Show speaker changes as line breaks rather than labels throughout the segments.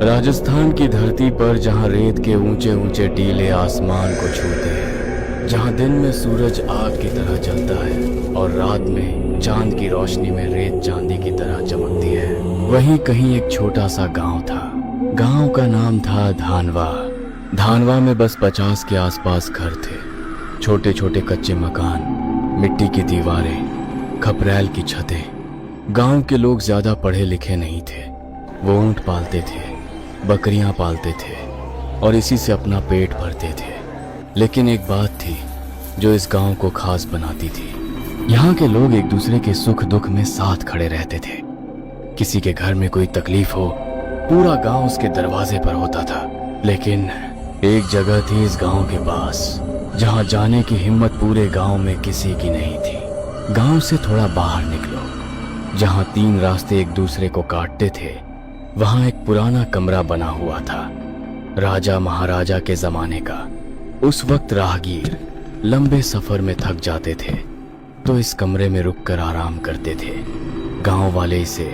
राजस्थान की धरती पर जहां रेत के ऊंचे ऊंचे टीले आसमान को छूते हैं, जहां दिन में सूरज आग की तरह जलता है और रात में चांद की रोशनी में रेत चांदी की तरह चमकती है, वहीं कहीं एक छोटा सा गांव था। गांव का नाम था धानवा। धानवा में बस 50 के आसपास घर थे। छोटे छोटे कच्चे मकान, मिट्टी की दीवारें, खपरैल की छतें। गांव के लोग ज्यादा पढ़े लिखे नहीं थे। वो ऊंट पालते थे, बकरियां पालते थे और इसी से अपना पेट भरते थे। लेकिन एक बात थी जो इस गांव को खास बनाती थी। यहाँ के लोग एक दूसरे के सुख दुख में साथ खड़े रहते थे। किसी के घर में कोई तकलीफ हो, पूरा गांव उसके दरवाजे पर होता था। लेकिन एक जगह थी इस गांव के पास जहां जाने की हिम्मत पूरे गांव में किसी की नहीं थी। गांव से थोड़ा बाहर निकलो, जहां 3 रास्ते एक दूसरे को काटते थे, वहां एक पुराना कमरा बना हुआ था, राजा महाराजा के जमाने का। उस वक्त राहगीर लंबे सफर में थक जाते थे तो इस कमरे में रुककर आराम करते थे। गांव वाले इसे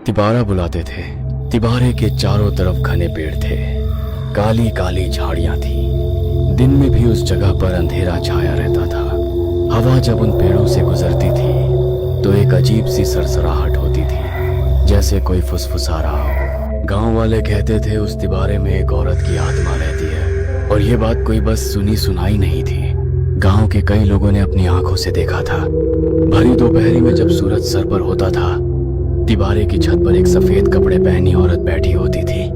तिबारा बुलाते थे। तिबारे के चारों तरफ घने पेड़ थे, काली काली झाड़ियां थी। दिन में भी उस जगह पर अंधेरा छाया रहता था। हवा जब उन पेड़ों से गुजरती थी तो एक अजीब सी सरसराहट होती थी, जैसे कोई फुसफुसा रहा हो। गांव वाले कहते थे उस तिबारे में एक औरत की आत्मा रहती है, और ये बात कोई बस सुनी सुनाई नहीं थी। गांव के कई लोगों ने अपनी आंखों से देखा था। भरी दोपहरी में जब सूरज सर पर होता था, तिबारे की छत पर एक सफेद कपड़े पहनी औरत बैठी होती थी।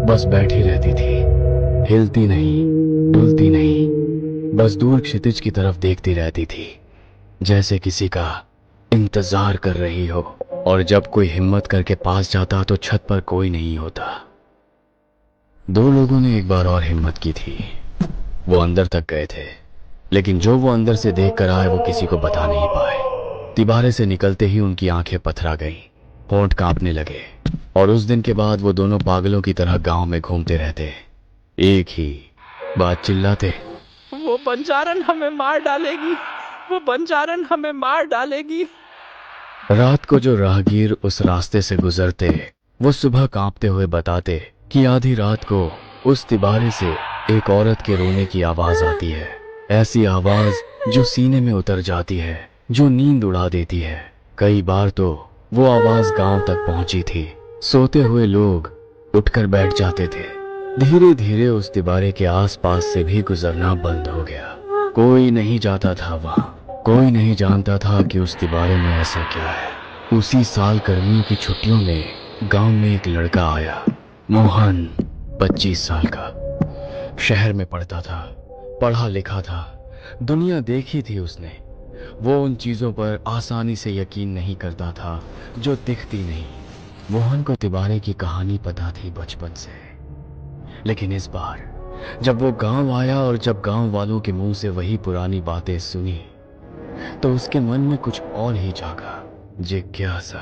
बस बैठी रहती थी, हिलती नहीं, डुलती नहीं, बस दूर क्षितिज की तरफ देखती रहती थी, जैसे किसी का इंतजार कर रही हो। और जब कोई हिम्मत करके पास जाता तो छत पर कोई नहीं होता। 2 लोगों ने एक बार और हिम्मत की थी। वो अंदर तक गए थे, लेकिन जो वो अंदर से देख कर आए वो किसी को बता नहीं पाए। तिबारे से निकलते ही उनकी आंखें पथरा गईं, होंठ कांपने लगे, और उस दिन के बाद वो दोनों पागलों की तरह गांव में घूमते रहते, एक ही बात चिल्लाते,
वो बंजारन हमें मार डालेगी, वो बंजारन हमें मार डालेगी।
रात को जो राहगीर उस रास्ते से गुजरते, वो सुबह कांपते हुए बताते कि आधी रात को उस तिबारे से एक औरत के रोने की आवाज आती है। ऐसी आवाज जो सीने में उतर जाती है, जो नींद उड़ा देती है। कई बार तो वो आवाज गांव तक पहुंची थी। सोते हुए लोग उठकर बैठ जाते थे। धीरे धीरे उस तिबारे के आसपास से भी गुजरना बंद हो गया। कोई नहीं जाता था वहां। कोई नहीं जानता था कि उस तिबारे में ऐसा क्या है। उसी साल गर्मियों की छुट्टियों में गांव में एक लड़का आया, मोहन, 25 साल का। शहर में पढ़ता था, पढ़ा लिखा था, दुनिया देखी थी उसने। वो उन चीजों पर आसानी से यकीन नहीं करता था जो दिखती नहीं। मोहन को तिबारे की कहानी पता थी बचपन से। लेकिन इस बार जब वो गांव आया और जब गांव वालों के मुंह से वही पुरानी बातें सुनी, तो उसके मन में कुछ और ही जागा, जिज्ञासा।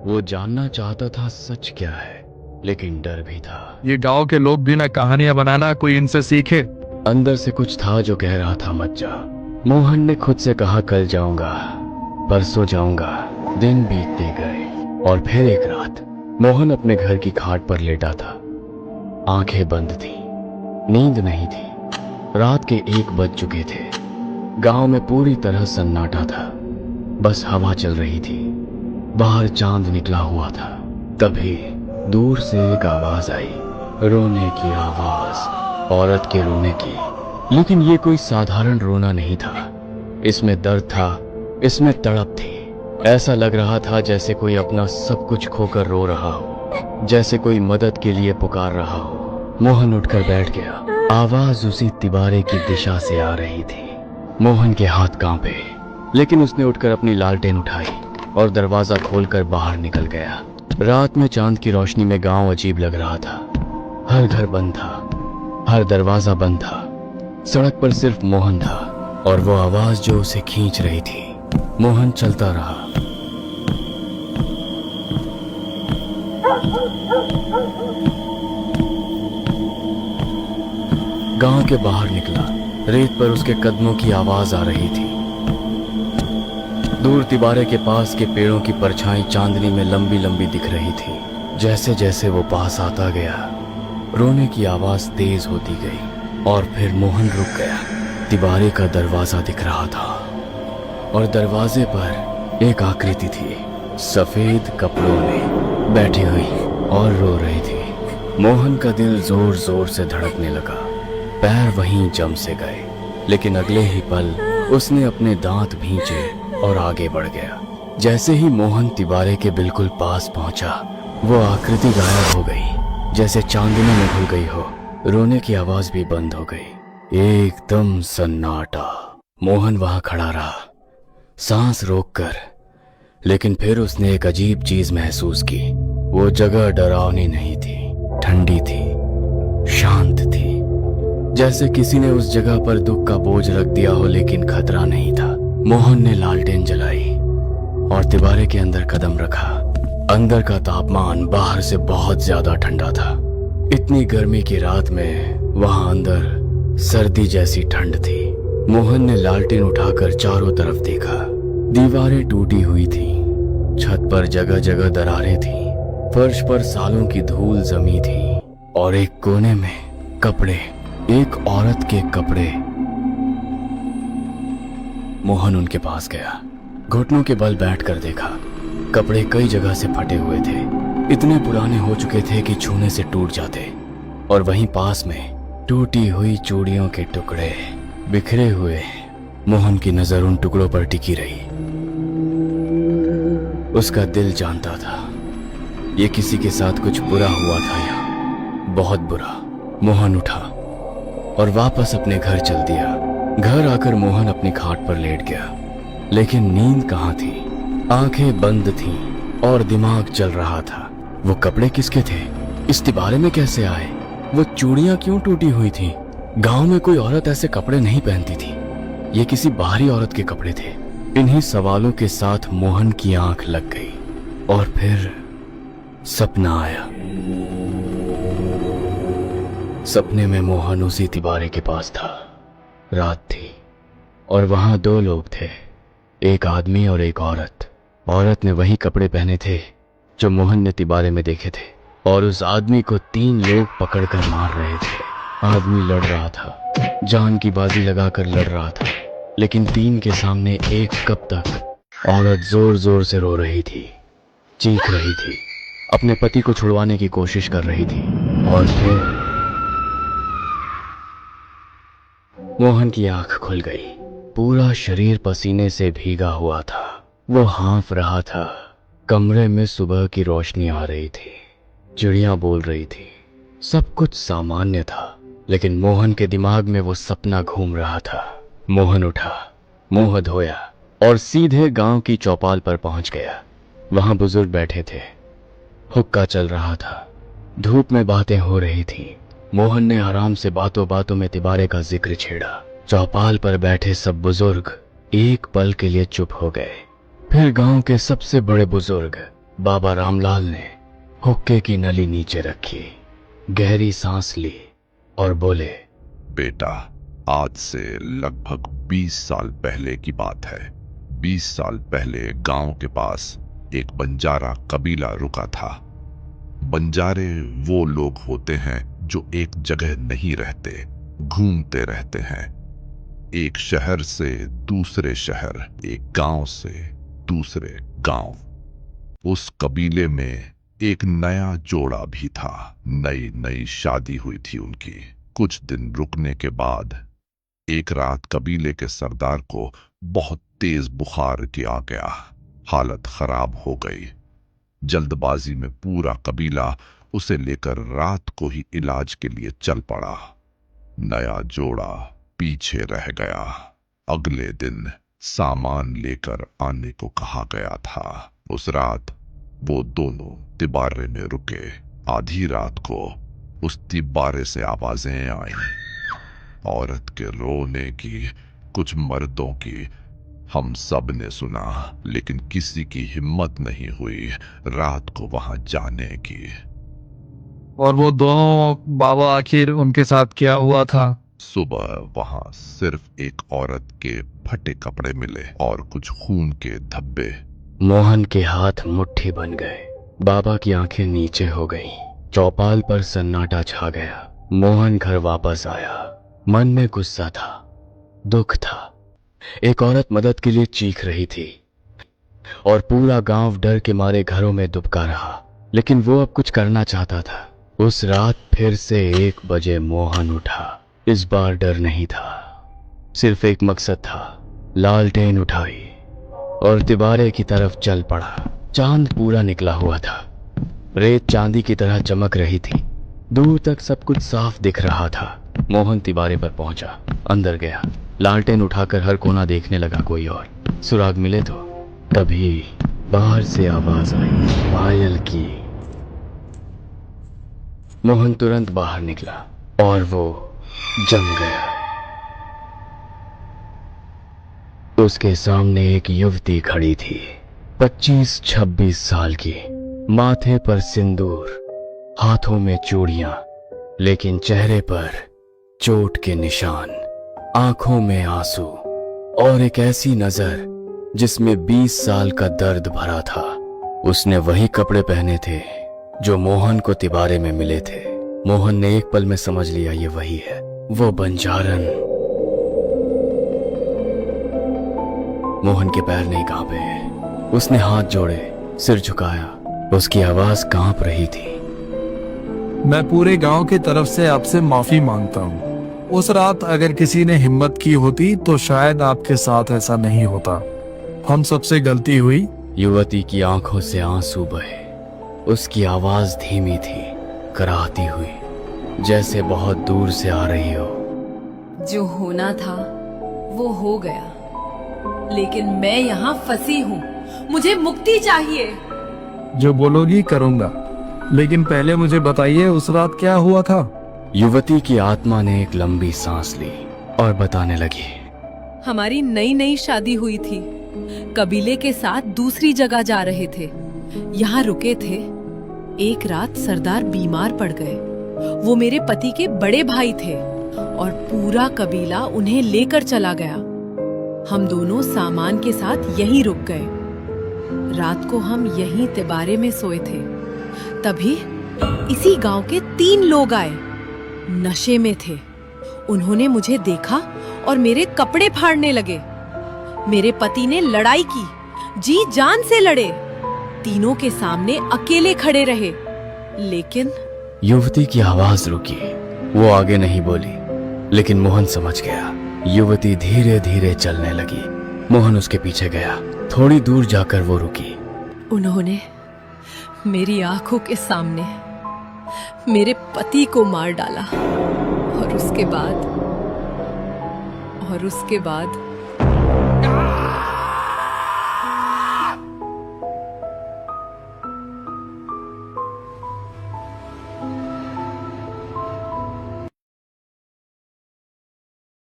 वो जानना चाहता था सच क्या है, लेकिन डर भी था।
ये गांव के लोग भी ना कहानियां बनाना, कोई इनसे सीखे।
अंदर से कुछ था जो कह रहा था मत जा। मोहन ने खुद से कहा कल जाऊंगा, परसों जाऊंगा। दिन बीतते गए और फिर एक रात मोहन अपने घर की खाट पर लेटा था। आंखें बंद थी, नींद नहीं थी। रात के 1 बज चुके थे। गांव में पूरी तरह सन्नाटा था, बस हवा चल रही थी। बाहर चांद निकला हुआ था। तभी दूर से एक आवाज आई, रोने की आवाज, औरत के रोने की। लेकिन ये कोई साधारण रोना नहीं था। इसमें दर्द था, इसमें तड़प थी। ऐसा लग रहा था जैसे कोई अपना सब कुछ खोकर रो रहा हो, जैसे कोई मदद के लिए पुकार रहा हो। मोहन उठकर बैठ गया। आवाज उसी तिबारे की दिशा से आ रही थी। मोहन के हाथ कांपे, लेकिन उसने उठकर अपनी लालटेन उठाई और दरवाजा खोलकर बाहर निकल गया। रात में चांद की रोशनी में गांव अजीब लग रहा था। हर घर बंद था, हर दरवाजा बंद था। सड़क पर सिर्फ मोहन था और वो आवाज जो उसे खींच रही थी। मोहन चलता रहा। गांव के बाहर निकला। रेत पर उसके कदमों की आवाज आ रही थी। दूर तिबारे के पास के पेड़ों की परछाई चांदनी में लंबी लंबी दिख रही थी। जैसे जैसे वो पास आता गया, रोने की आवाज तेज होती गई और फिर मोहन रुक गया। तिबारे का दरवाजा दिख रहा था और दरवाजे पर एक आकृति थी, सफेद कपड़ों में बैठी हुई और रो रही थी। मोहन का दिल जोर जोर से धड़कने लगा, पैर वहीं जम से गए, लेकिन अगले ही पल उसने अपने दांत भींचे और आगे बढ़ गया। जैसे ही मोहन तिबारे के बिल्कुल पास पहुंचा, वो आकृति गायब हो गई, जैसे चांदनी में घुल गई हो। रोने की आवाज भी बंद हो गई। एकदम सन्नाटा। मोहन वहां खड़ा रहा, सांस रोककर, लेकिन फिर उसने एक अजीब चीज महसूस की। वो जगह डरावनी नहीं थी, ठंडी थी, शांत थी, जैसे किसी ने उस जगह पर दुख का बोझ रख दिया हो, लेकिन खतरा नहीं था। मोहन ने लालटेन जलाई और तिबारे के अंदर कदम रखा। अंदर का तापमान बाहर से बहुत ज्यादा ठंडा था। इतनी गर्मी की रात में वहां अंदर सर्दी जैसी ठंड थी। मोहन ने लालटेन उठाकर चारों तरफ देखा। दीवारें टूटी हुई थी, छत पर जगह जगह दरारें थी, फर्श पर सालों की धूल जमी थी और एक कोने में कपड़े, एक औरत के कपड़े। मोहन उनके पास गया, घुटनों के बल बैठकर देखा। कपड़े कई जगह से फटे हुए थे, इतने पुराने हो चुके थे कि छूने से टूट जाते। और वहीं पास में टूटी हुई चूड़ियों के टुकड़े बिखरे हुए। मोहन की नजर उन टुकड़ों पर टिकी रही। उसका दिल जानता था ये किसी के साथ कुछ बुरा हुआ था, यहाँ बहुत बुरा। मोहन उठा और वापस अपने घर चल दिया। घर आकर मोहन अपनी खाट पर लेट गया, लेकिन नींद कहाँ थी। आंखें बंद थीं और दिमाग चल रहा था। वो कपड़े किसके थे? इस तिबारे में कैसे आए? वो चूड़ियां क्यों टूटी हुई थी? गांव में कोई औरत ऐसे कपड़े नहीं पहनती थी। ये किसी बाहरी औरत के कपड़े थे। इन्हीं सवालों के साथ मोहन की आंख लग गई और फिर सपना आया। सपने में मोहन उसी तिबारे के पास था। रात थी और वहां दो लोग थे, एक आदमी और एक औरत। औरत ने वही कपड़े पहने थे जो मोहन ने तिबारे में देखे थे, और उस आदमी को 3 लोग पकड़कर मार रहे थे। आदमी लड़ रहा था, जान की बाजी लगाकर लड़ रहा था, लेकिन 3 के सामने एक कब तक। औरत जोर जोर से रो रही थी, चीख रही थी, अपने पति को छुड़वाने की कोशिश कर रही थी। और फिर मोहन की आंख खुल गई। पूरा शरीर पसीने से भीगा हुआ था। वो हाँफ रहा था। कमरे में सुबह की रोशनी आ रही थी, चिड़ियां बोल रही थी, सब कुछ सामान्य था, लेकिन मोहन के दिमाग में वो सपना घूम रहा था। मोहन उठा, मुंह धोया और सीधे गांव की चौपाल पर पहुंच गया। वहां बुजुर्ग बैठे थे, हुक्का चल रहा था, धूप में बातें हो रही थी। मोहन ने आराम से बातों बातों में तिबारे का जिक्र छेड़ा। चौपाल पर बैठे सब बुजुर्ग एक पल के लिए चुप हो गए। फिर गांव के सबसे बड़े बुजुर्ग बाबा रामलाल ने हुक्के की नली नीचे रखी, गहरी सांस ली और बोले,
बेटा, आज से लगभग 20 साल पहले की बात है। 20 साल पहले गांव के पास एक बंजारा कबीला रुका था। बंजारे वो लोग होते हैं जो एक जगह नहीं रहते, घूमते रहते हैं। एक शहर से दूसरे शहर, एक गांव से दूसरे गांव। उस कबीले में एक नया जोड़ा भी था। नई नई शादी हुई थी उनकी। कुछ दिन रुकने के बाद एक रात कबीले के सरदार को बहुत तेज बुखार आ गया। हालत खराब हो गई। जल्दबाजी में पूरा कबीला उसे लेकर रात को ही इलाज के लिए चल पड़ा। नया जोड़ा पीछे रह गया। अगले दिन सामान लेकर आने को कहा गया था। उस रात वो दोनों तिबारे में रुके। आधी रात को उस तिबारे से आवाजें आईं, औरत के रोने की, कुछ मर्दों की। हम सब ने सुना, लेकिन किसी की हिम्मत नहीं हुई रात को वहां जाने की।
और वो दोनों बाबा, आखिर उनके साथ क्या हुआ था?
सुबह वहां सिर्फ एक औरत के फटे कपड़े मिले और कुछ खून के धब्बे।
मोहन के हाथ मुट्ठी बन गए। बाबा की आंखें नीचे हो गईं। चौपाल पर सन्नाटा छा गया। मोहन घर वापस आया। मन में गुस्सा था, दुख था। एक औरत मदद के लिए चीख रही थी और पूरा गांव डर के मारे घरों में दुबका रहा। लेकिन वो अब कुछ करना चाहता था। उस रात फिर से 1 बजे मोहन उठा। इस बार डर नहीं था, सिर्फ एक मकसद था। लालटेन उठाई और तिबारे की तरफ चल पड़ा। चांद पूरा निकला हुआ था। रेत चांदी की तरह चमक रही थी। दूर तक सब कुछ साफ दिख रहा था। मोहन तिबारे पर पहुंचा, अंदर गया, लालटेन उठाकर हर कोना देखने लगा कोई और सुराग मिले तो। तभी बाहर से आवाज आई, पायल की। मोहन तुरंत बाहर निकला और वो जम गया। उसके सामने एक युवती खड़ी थी, 25-26 साल की। माथे पर सिंदूर, हाथों में चूड़ियां, लेकिन चेहरे पर चोट के निशान, आंखों में आंसू और एक ऐसी नजर जिसमें 20 साल का दर्द भरा था। उसने वही कपड़े पहने थे जो मोहन को तिबारे में मिले थे। मोहन ने एक पल में समझ लिया ये वही है, वो बंजारन। मोहन के पैर नहीं कांपे। उसने हाथ जोड़े, सिर झुकाया। उसकी आवाज कांप रही थी।
मैं पूरे गांव की तरफ से आपसे माफी मांगता हूँ। उस रात अगर किसी ने हिम्मत की होती तो शायद आपके साथ ऐसा नहीं होता। हम सबसे गलती हुई।
युवती की आंखों से आंसू बहे। उसकी आवाज धीमी थी, कराहती हुई, जैसे बहुत दूर से आ रही हो।
जो होना था वो हो गया, लेकिन मैं यहाँ फंसी हूँ। मुझे मुक्ति चाहिए।
जो बोलोगी करूँगा, लेकिन पहले मुझे बताइए उस रात क्या हुआ था।
युवती की आत्मा ने एक लंबी सांस ली और बताने लगी।
हमारी नई नई शादी हुई थी। कबीले के साथ दूसरी जगह जा रहे थे। यहाँ रुके थे। एक रात सरदार बीमार पड़ गए। वो मेरे पति के बड़े भाई थे और पूरा कबीला उन्हें लेकर चला गया। हम दोनों सामान के साथ यहीं रुक गए। रात को हम यहीं तिबारे में सोए थे। तभी इसी गांव के 3 लोग आए। नशे में थे। उन्होंने मुझे देखा और मेरे कपड़े फाड़ने लगे। मेरे पति ने लड़ाई की, जी जान से लड़े। तीनों के सामने अकेले खड़े रहे, लेकिन
युवती की आवाज रुकी। वो आगे नहीं बोली, लेकिन मोहन समझ गया। युवती धीरे धीरे चलने लगी। मोहन उसके पीछे गया। थोड़ी दूर जाकर वो रुकी।
उन्होंने मेरी आंखों के सामने मेरे पति को मार डाला और उसके बाद